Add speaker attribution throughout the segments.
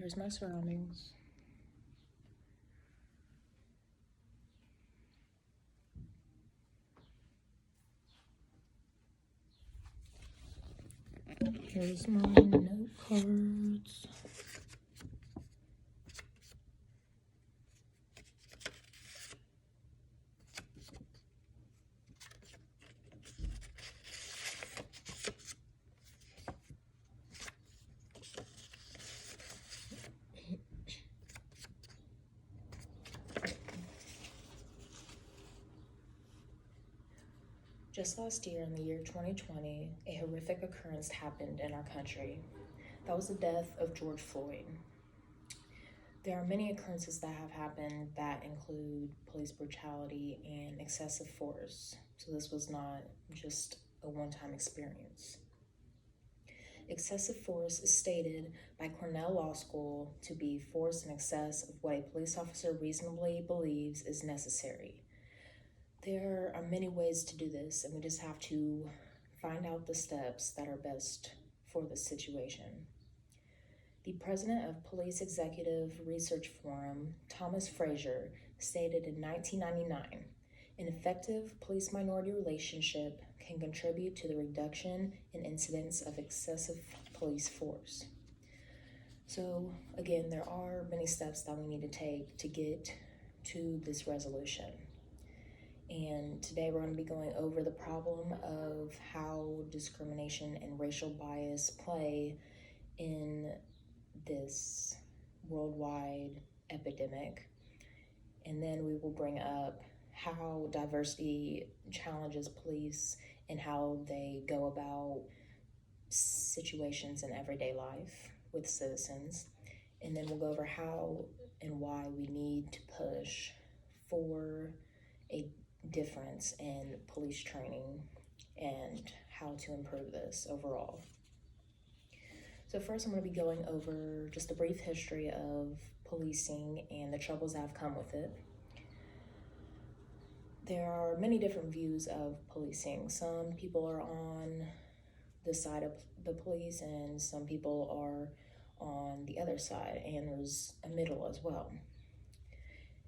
Speaker 1: Here's my surroundings. Here's my note cards. Just last year, in the year 2020, a horrific occurrence happened in our country. That was the death of George Floyd. There are many occurrences that have happened that include police brutality and excessive force. So this was not just a one-time experience. Excessive force is stated by Cornell Law School to be force in excess of what a police officer reasonably believes is necessary. There are many ways to do this, and we just have to find out the steps that are best for the situation. The president of Police Executive Research Forum, Thomas Frazier, stated in 1999, an effective police-minority relationship can contribute to the reduction in incidents of excessive police force. So again, there are many steps that we need to take to get to this resolution. And today we're going to be going over the problem of how discrimination and racial bias play in this worldwide epidemic. And then we will bring up how diversity challenges police and how they go about situations in everyday life with citizens. And then we'll go over how and why we need to push for a difference in police training and how to improve this overall. So first I'm going to be going over just a brief history of policing and the troubles that have come with it. There are many different views of policing. Some people are on the side of the police and some people are on the other side, and there's a middle as well.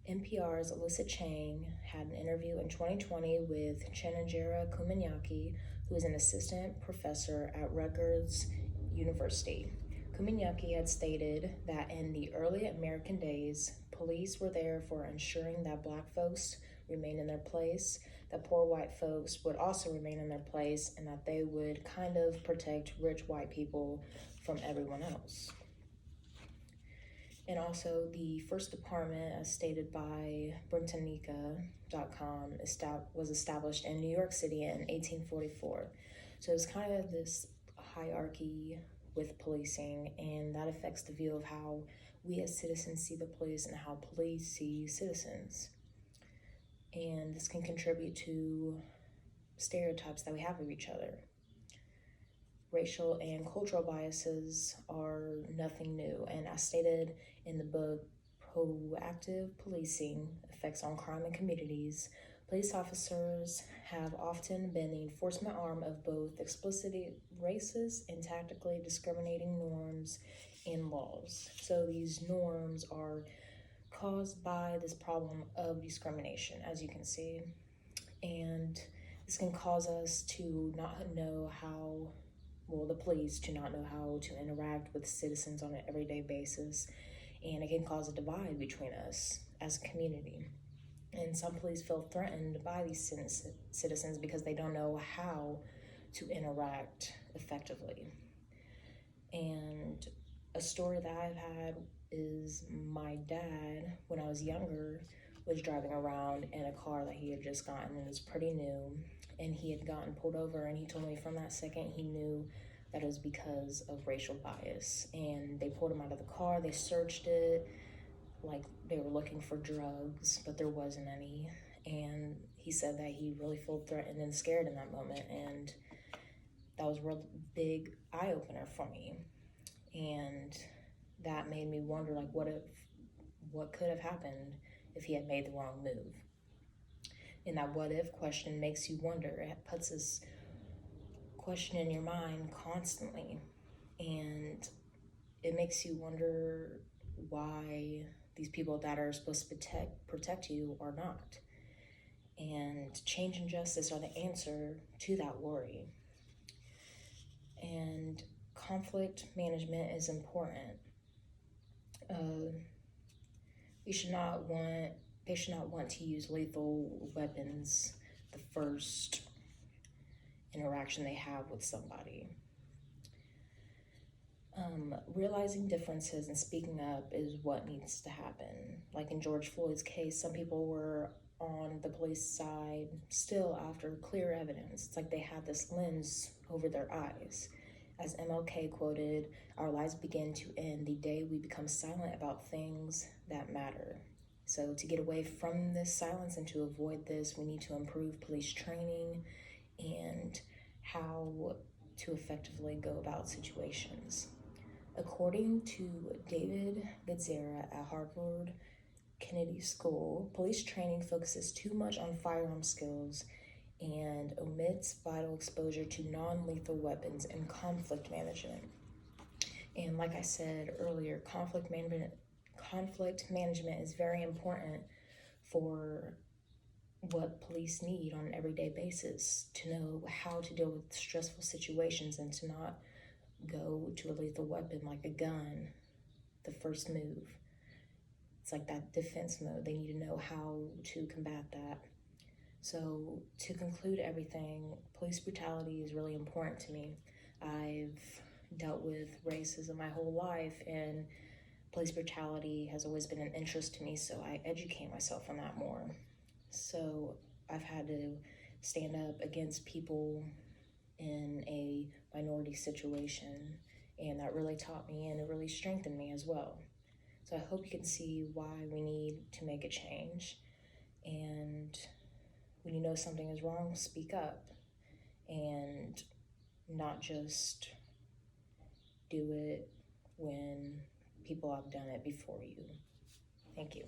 Speaker 1: NPR's Alyssa Chang had an interview in 2020 with Chenanjera Kumanyaki, who is an assistant professor at Rutgers University. Kumanyaki had stated that in the early American days, police were there for ensuring that Black folks remained in their place, that poor white folks would also remain in their place, and that they would kind of protect rich white people from everyone else. And also, the first department, as stated by Britannica.com, was established in New York City in 1844. So it's kind of this hierarchy with policing, and that affects the view of how we as citizens see the police and how police see citizens. And this can contribute to stereotypes that we have of each other. Racial and cultural biases are nothing new, and as stated in the book Proactive Policing, Effects on Crime in Communities, police officers have often been the enforcement arm of both explicitly racist and tactically discriminating norms and laws. So these norms are caused by this problem of discrimination, as you can see, and this can cause us to not know how the police to not know how to interact with citizens on an everyday basis, and it can cause a divide between us as a community. And some police feel threatened by these citizens because they don't know how to interact effectively. And a story that I've had is my dad, when I was younger, was driving around in a car that he had just gotten, and it was pretty new, and he had gotten pulled over, and he told me from that second he knew that it was because of racial bias. And they pulled him out of the car, they searched it like they were looking for drugs, but there wasn't any. And he said that he really felt threatened and scared in that moment, and that was a real big eye-opener for me. And that made me wonder, like, what could have happened if he had made the wrong move? And that what if question makes you wonder. It puts this question in your mind constantly. And it makes you wonder why these people that are supposed to protect you are not. And change and justice are the answer to that worry. And conflict management is important. They should not want to use lethal weapons the first interaction they have with somebody. Realizing differences and speaking up is what needs to happen. Like in George Floyd's case, some people were on the police side still after clear evidence. It's like they had this lens over their eyes. As MLK quoted, "Our lives begin to end the day we become silent about things that matter." So to get away from this silence and to avoid this, we need to improve police training and how to effectively go about situations. According to David Gadzera at Harvard Kennedy School, police training focuses too much on firearm skills and omits vital exposure to non-lethal weapons and conflict management. And like I said earlier, conflict management is very important for what police need on an everyday basis, to know how to deal with stressful situations and to not go to a lethal weapon like a gun the first move. It's like that defense mode. They need to know how to combat that. So to conclude everything, police brutality is really important to me. I've dealt with racism my whole life, and police brutality has always been an interest to me, so I educate myself on that more. So I've had to stand up against people in a minority situation, and that really taught me and it really strengthened me as well. So I hope you can see why we need to make a change. And when you know something is wrong, speak up and not just do it when people have done it before you. Thank you.